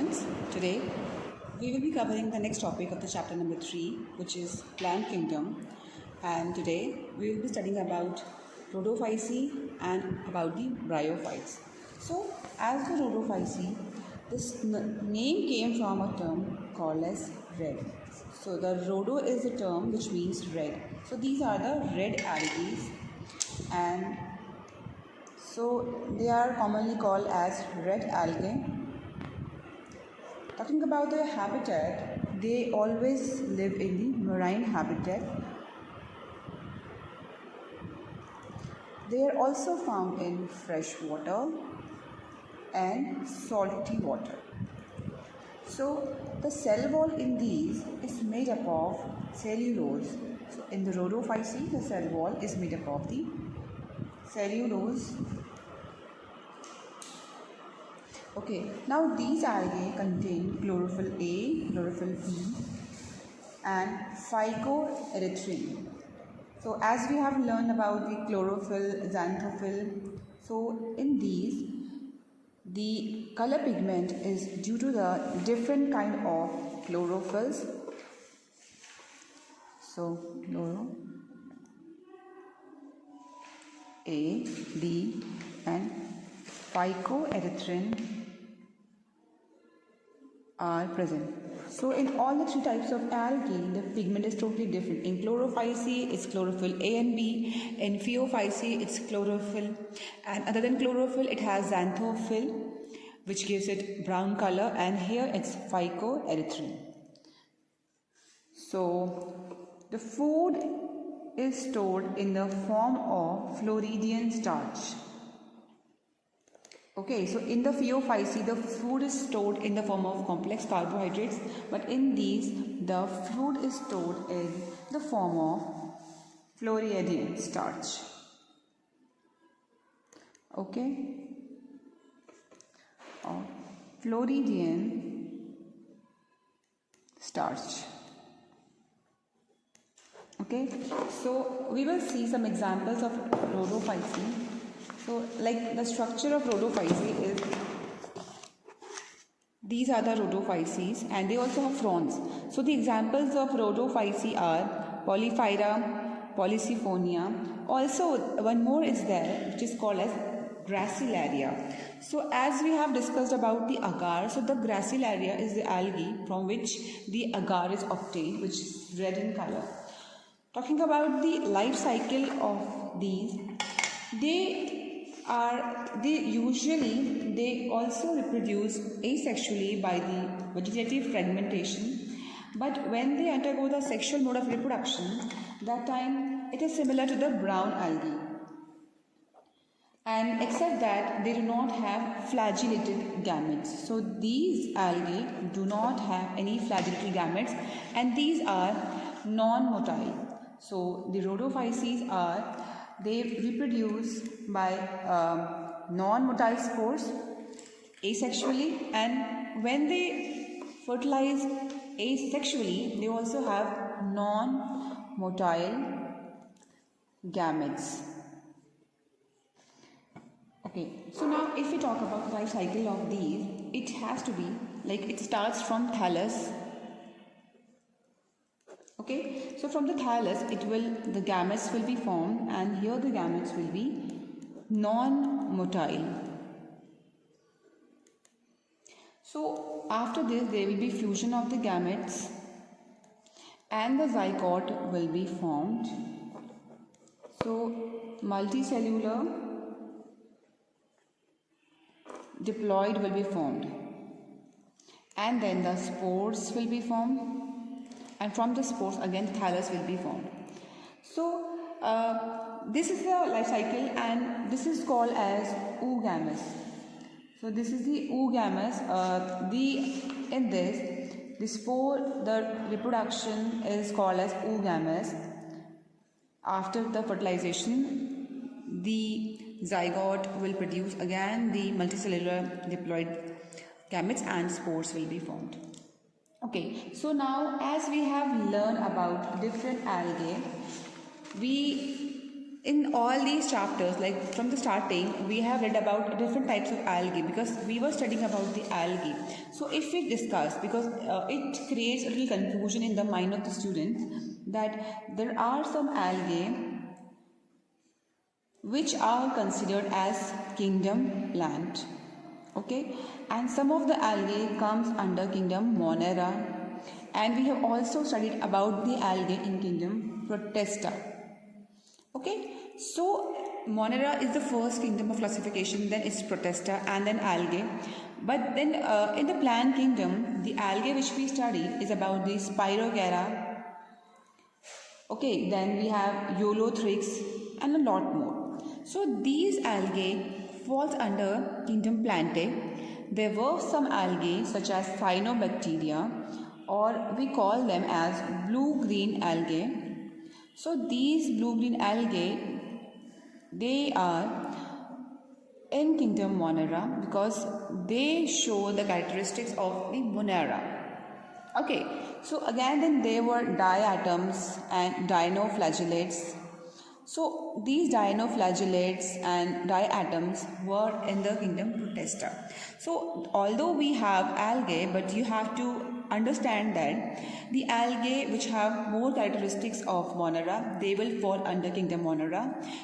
students. Today we will be covering the next topic of the chapter number 3, which is plant kingdom. And today we will be studying about rhodophyceae and about the bryophytes. So as the rhodophyceae, this name came from a term called as red. So the rhodo is the term which means red. So these are the red algae, and so they are commonly called as red algae. Talking about their habitat, they always live in the marine habitat. They are also found in fresh water and salty water. So the cell wall in these is made up of cellulose. So in the rhodophyceae, the cell wall is made up of the cellulose. Okay, now these algae contain chlorophyll A, chlorophyll B and phycoerythrin. So as we have learned about the chlorophyll, xanthophyll, so in these the color pigment is due to the different kind of chlorophylls. So chloro A, B and phycoerythrin are present. So in all the three types of algae, the pigment is totally different. In chlorophyceae, it's chlorophyll A and B. In phaeophyceae, it's chlorophyll. And other than chlorophyll, it has xanthophyll, which gives it brown color. And here it's phycoerythrin. So the food is stored in the form of Floridian starch. Okay, so in the phaeophyceae, the food is stored in the form of complex carbohydrates, but in these, the food is stored in the form of Floridian starch. Okay, or Floridian starch. Okay, so we will see some examples of rhodophyceae. So like the structure of rhodophyceae is, these are the rhodophyceae and they also have fronds. So the examples of rhodophyceae are Polyphyra, Polysiphonia. Also one more is there which is called as Gracilaria. So as we have discussed about the agar, so the Gracilaria is the algae from which the agar is obtained, which is red in color. Talking about the life cycle of these, they also reproduce asexually by the vegetative fragmentation, but when they undergo the sexual mode of reproduction, that time it is similar to the brown algae, and except that they do not have flagellated gametes. So these algae do not have any flagellated gametes, and these are non-motile. So the rhodophyceae they reproduce by non-motile spores asexually, and when they fertilize asexually, they also have non-motile gametes. Okay, so now if we talk about the life cycle of these, it has to be like it starts from thallus. Okay, so from the thallus, the gametes will be formed, and here the gametes will be non-motile. So after this, there will be fusion of the gametes, and the zygote will be formed. So multicellular diploid will be formed, and then the spores will be formed. And from the spores again thallus will be formed. So this is the life cycle, and this is called as oogamous. So this is the oogamous. In this, the spore, the reproduction is called as oogamous. After the fertilization, the zygote will produce again the multicellular diploid gametes, and spores will be formed. Okay, so now as we have learned about different algae, we in all these chapters, like from the starting, we have read about different types of algae because we were studying about the algae. So if we discuss, because it creates a little confusion in the mind of the students, that there are some algae which are considered as kingdom plant, okay, and some of the algae comes under kingdom Monera, and we have also studied about the algae in kingdom Protista. Okay, so Monera is the first kingdom of classification, then it's Protista, and then algae. But then in the plant kingdom, the algae which we studied is about the Spirogyra. Okay, then we have Eulothrix and a lot more. So these algae falls under kingdom Plantae. There were some algae such as cyanobacteria, or we call them as blue-green algae. So these blue-green algae, they are in kingdom Monera because they show the characteristics of the Monera. Okay, so again then there were diatoms and dinoflagellates. So these dinoflagellates and diatoms were in the kingdom Protista. So although we have algae, but you have to understand that the algae which have more characteristics of Monera, they will fall under kingdom Monera,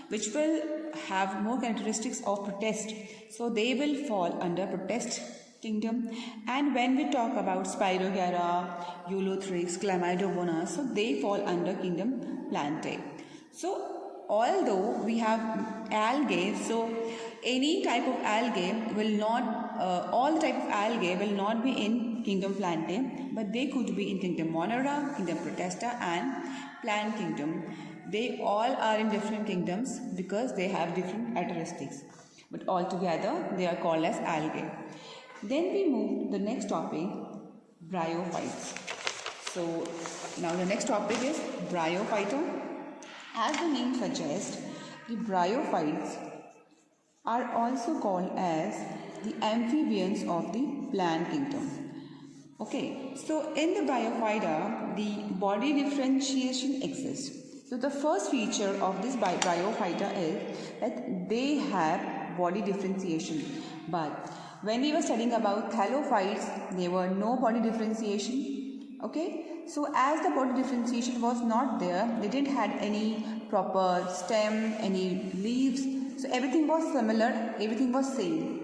which will have more characteristics of Protist. So they will fall under Protist kingdom. And when we talk about Spirogyra, Eulothrix, Chlamydomonas, so they fall under kingdom Plantae. So although we have algae, so any type of algae will not, all type of algae will not be in kingdom Plantae, but they could be in kingdom Monera, kingdom Protista, and plant kingdom. They all are in different kingdoms because they have different characteristics, but altogether they are called as algae. Then we move to the next topic, bryophytes. So now the next topic is bryophyta. As the name suggests, the bryophytes are also called as the amphibians of the plant kingdom. Okay, so in the bryophyta, the body differentiation exists. So the first feature of this bryophyta is that they have body differentiation. But when we were studying about thallophytes, there were no body differentiation. Okay, so as the body differentiation was not there, they didn't have any proper stem, any leaves. So everything was similar, everything was same.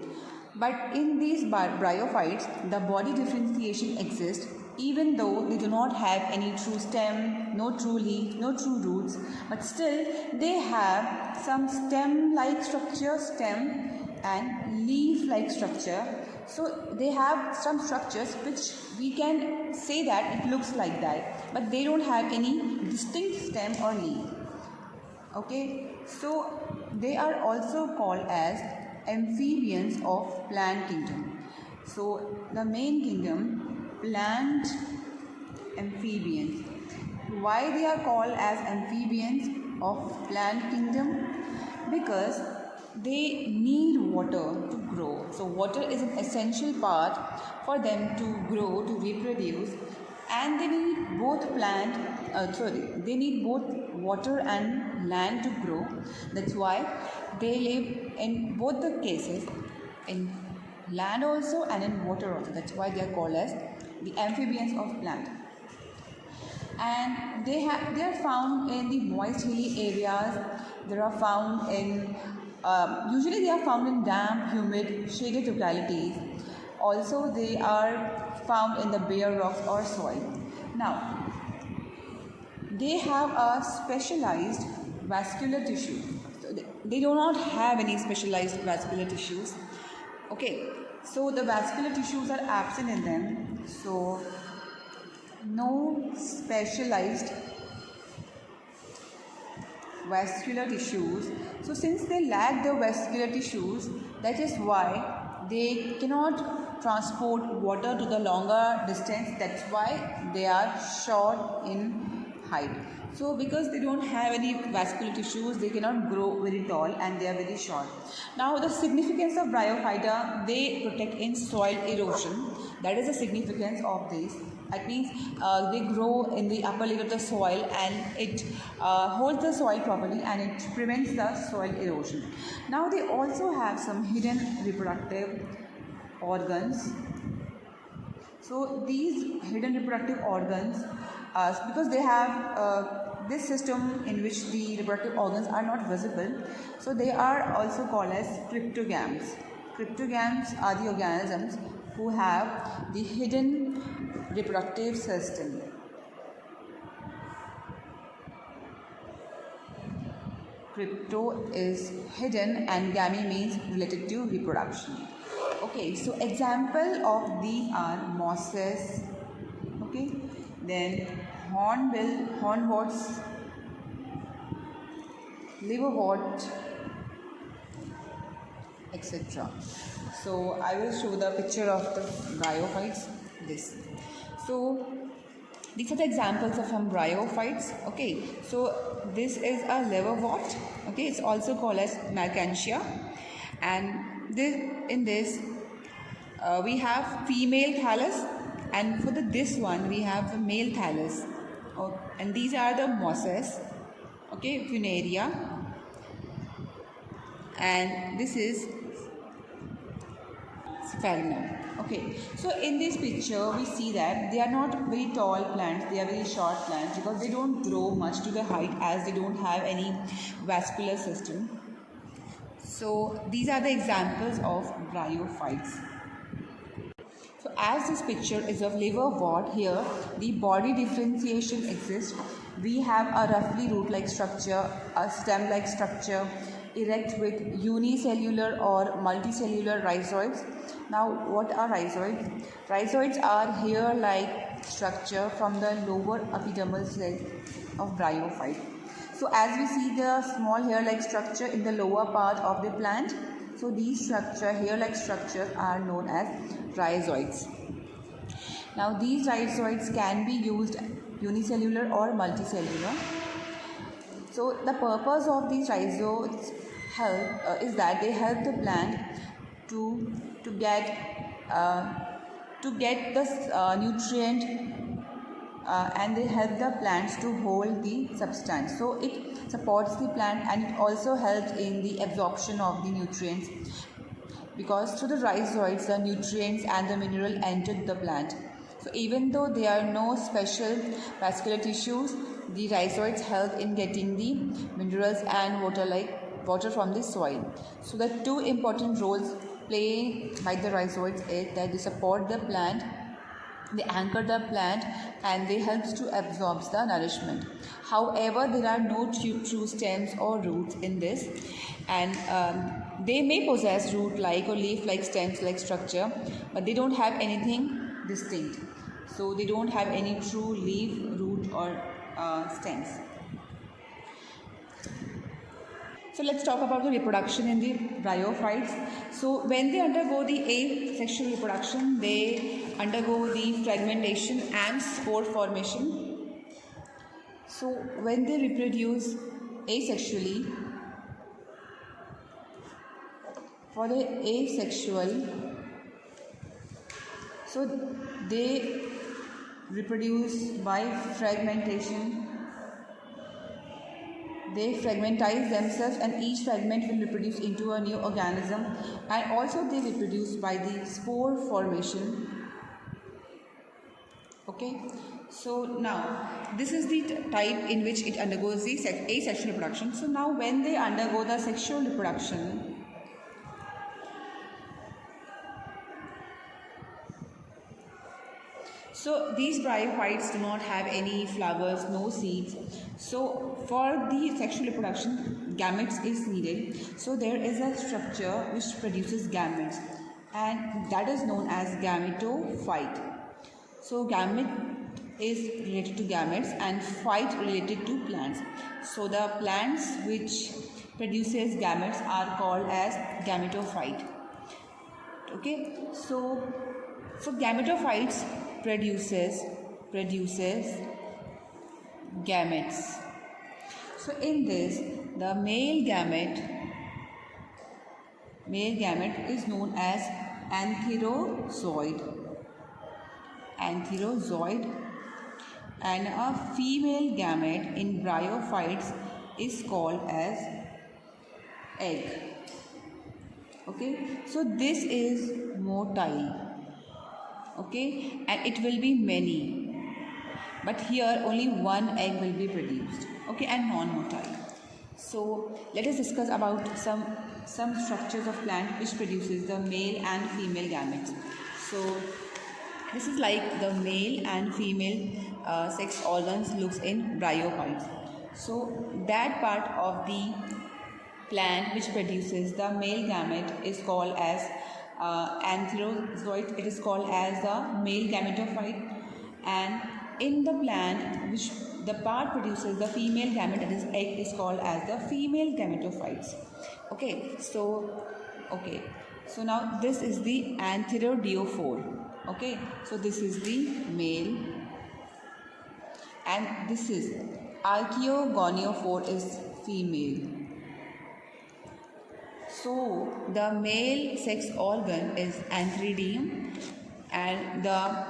But in these bryophytes, the body differentiation exists even though they do not have any true stem, no true leaf, no true roots. But still, they have some stem-like structure, stem and leaf-like structure. So they have some structures which we can say that it looks like that, but they don't have any distinct stem or leaf. Okay, so they are also called as amphibians of plant kingdom. So the main kingdom, plant amphibians. Why they are called as amphibians of plant kingdom? Because they need water to grow. So water is an essential part for them to grow, to reproduce, and they need both they need both water and land to grow. That's why they live in both the cases, in land also and in water also. That's why they are called as the amphibians of plant. And they are found in the moist hilly areas. They are found in usually they are found in damp, humid, shaded localities. Also, they are found in the bare rocks or soil. Now, they have a specialized vascular tissue. So they do not have any specialized vascular tissues. Okay, so the vascular tissues are absent in them. So, no specialized vascular tissues. So since they lack the vascular tissues, that is why they cannot transport water to the longer distance. That's why they are short in height. So because they don't have any vascular tissues, they cannot grow very tall and they are very short. Now the significance of bryophyta, they protect in soil erosion. That is the significance of this. That means they grow in the upper layer of the soil, and it holds the soil properly, and it prevents the soil erosion. Now they also have some hidden reproductive organs. So these hidden reproductive organs, because they have this system in which the reproductive organs are not visible, so they are also called as cryptogams. Cryptogams are the organisms who have the hidden reproductive system. Crypto is hidden and gami means related to reproduction. Okay, so example of these are mosses, okay, then hornworts, liverwort, etc. So I will show the picture of the bryophytes. This. So these are the examples of some bryophytes. Okay, so this is a liverwort. Okay, it's also called as Mercantia, and in this we have female thallus, and for this one we have the male thallus. Oh, and these are the mosses. Okay, Funaria, and this is Sphagnum. Okay, so in this picture we see that they are not very tall plants, they are very short plants because they don't grow much to the height as they don't have any vascular system. So these are the examples of bryophytes. So as this picture is of liverwort, here the body differentiation exists. We have a roughly root-like structure, a stem-like structure, erect with unicellular or multicellular rhizoids. Now what are rhizoids? Rhizoids are hair-like structure from the lower epidermal cells of bryophyte. So as we see the small hair-like structure in the lower part of the plant, so these hair-like structures are known as rhizoids. Now these rhizoids can be used unicellular or multicellular. So the purpose of these rhizoids is that they help the plant to get the nutrient, and they help the plants to hold the substance. So it supports the plant, and it also helps in the absorption of the nutrients, because through the rhizoids the nutrients and the mineral entered the plant. So even though there are no special vascular tissues, the rhizoids help in getting the minerals and water from the soil. So the two important roles played by the rhizoids is that they support the plant, they anchor the plant, and they help to absorb the nourishment. However, there are no true stems or roots in this, and they may possess root-like or leaf-like stems-like structure, but they don't have anything distinct. So they don't have any true leaf, root, or stems. So let's talk about the reproduction in the bryophytes. So when they undergo the asexual reproduction, they undergo the fragmentation and spore formation. So when they reproduce asexually, for the asexual, so they reproduce by fragmentation. They fragmentize themselves, and each fragment will reproduce into a new organism, and also they reproduce by the spore formation. Okay, so now this is the type in which it undergoes the asexual reproduction. So now when they undergo the sexual reproduction, so these bryophytes do not have any flowers, no seeds. So for the sexual reproduction, gametes is needed. So there is a structure which produces gametes, and that is known as gametophyte. So gamete is related to gametes and phyte related to plants. So the plants which produces gametes are called as gametophyte. Okay, so gametophytes produces gametes. So in this, the male gamete is known as antherozoid. antherozoid, and a female gamete in bryophytes is called as egg. Okay, so this is motile. Okay, and it will be many, but here only one egg will be produced. Okay, and non-motile. So let us discuss about some structures of plant which produces the male and female gametes. So this is like the male and female sex organs looks in bryophytes. So that part of the plant which produces the male gamete is called as antherozoid. It is called as the male gametophyte, and in the plant which the part produces the female gamete, that is egg, is called as the female gametophytes. Okay, so now this is the antherodiophore. Okay, so this is the male, and this is archaeogoniophore is female. So the male sex organ is antheridium, and the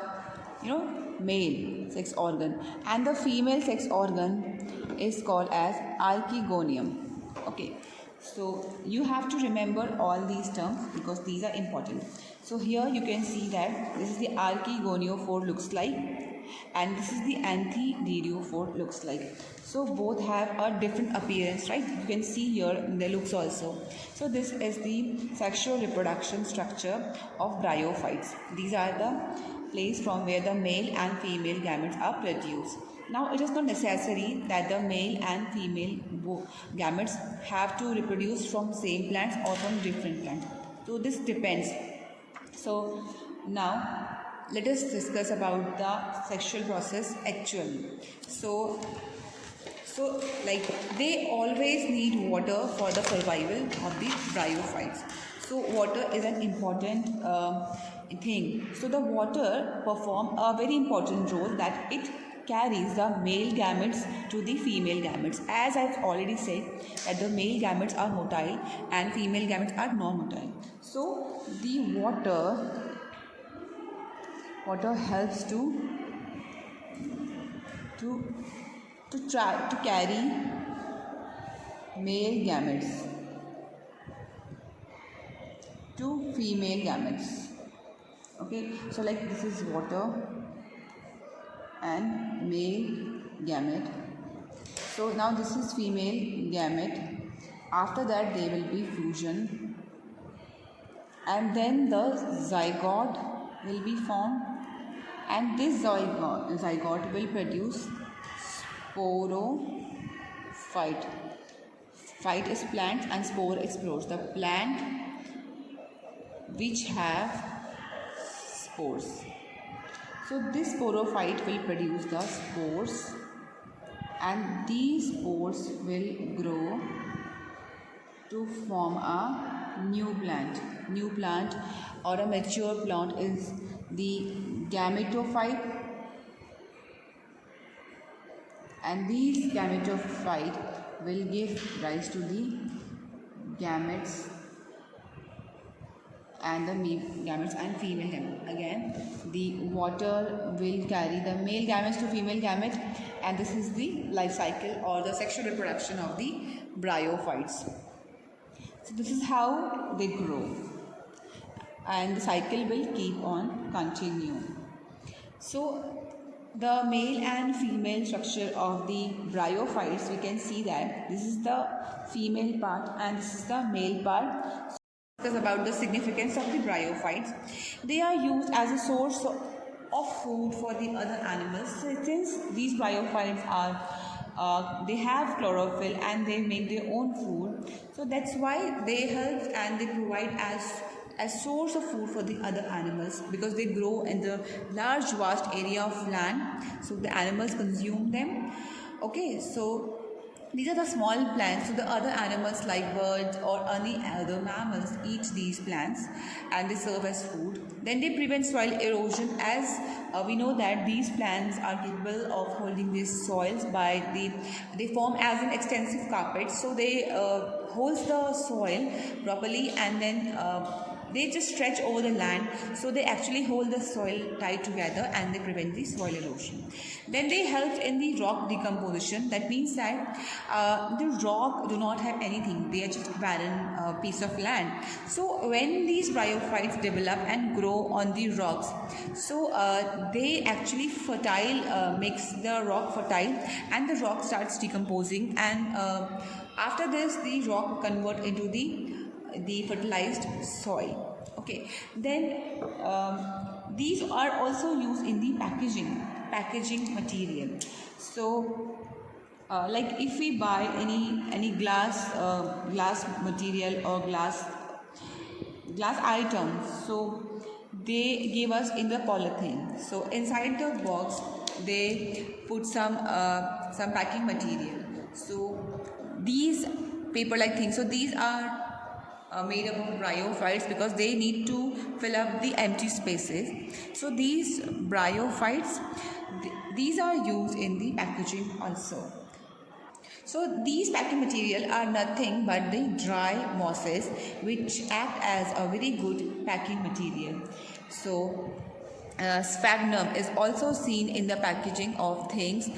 male sex organ, and the female sex organ is called as archegonium. Okay, so you have to remember all these terms because these are important. So here you can see that this is the archegoniophore looks like, and this is the antheridophore looks like. So both have a different appearance, right? You can see here in the looks also. So this is the sexual reproduction structure of bryophytes. These are the place from where the male and female gametes are produced. Now it is not necessary that the male and female gametes have to reproduce from same plants or from different plants. So this depends. So now let us discuss about the sexual process actually. So like they always need water for the survival of the bryophytes. So water is an important thing. So the water perform a very important role, that it carries the male gametes to the female gametes. As I've already said that the male gametes are motile and female gametes are non-motile. So the water helps to carry male gametes to female gametes. Okay, so like this is water and male gamete. So now this is female gamete. After that there will be fusion, and then the zygote will be formed, and this zygote will produce sporophyte. Phyte is plant and spore explores. The plant which have spores. So this sporophyte will produce the spores, and these spores will grow to form a new plant. New plant or a mature plant is the gametophyte, and these gametophyte will give rise to the gametes and the gametes and female gametes. Again, the water will carry the male gametes to female gamete, and this is the life cycle or the sexual reproduction of the bryophytes. So this is how they grow, and the cycle will keep on continue. So the male and female structure of the bryophytes, we can see that this is the female part and this is the male part. Discuss about the significance of the bryophytes. They are used as a source of food for the other animals. So since these bryophytes are they have chlorophyll and they make their own food, so that's why they help and they provide as source of food for the other animals, because they grow in the large vast area of land, so the animals consume them. Okay, so these are the small plants, so the other animals like birds or any other mammals eat these plants and they serve as food. Then they prevent soil erosion, as we know that these plants are capable of holding these soils by they form as an extensive carpet, so they holds the soil properly, and then They just stretch over the land, so they actually hold the soil tight together and they prevent the soil erosion. Then they help in the rock decomposition. That means that the rock do not have anything, they are just barren piece of land. So when these bryophytes develop and grow on the rocks, so they actually makes the rock fertile, and the rock starts decomposing, and after this the rock convert into the fertilized soil. Okay, then these are also used in the packaging material. So like if we buy any glass material or glass items, so they give us in the polythene. So inside the box they put some packing material. So these paper like things, so these are made up of bryophytes because they need to fill up the empty spaces. So these bryophytes, these are used in the packaging also. So these packing material are nothing but the dry mosses which act as a very good packing material. So sphagnum is also seen in the packaging of things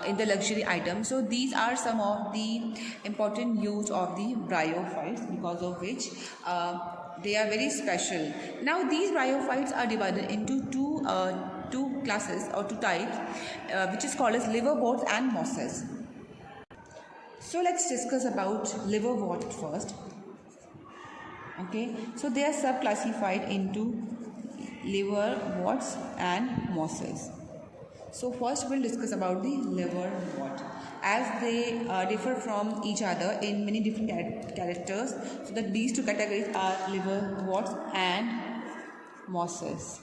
in the luxury items. So these are some of the important use of the bryophytes, because of which they are very special. Now these bryophytes are divided into two classes or two types, which is called as liverworts and mosses. So let's discuss about liverwort first. Okay, so they are subclassified into liverworts and mosses. So first we'll discuss about the liverwort, as they differ from each other in many different characters. So that these two categories are liverworts and mosses.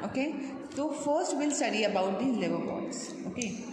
Okay, so first we'll study about the liverworts. Okay.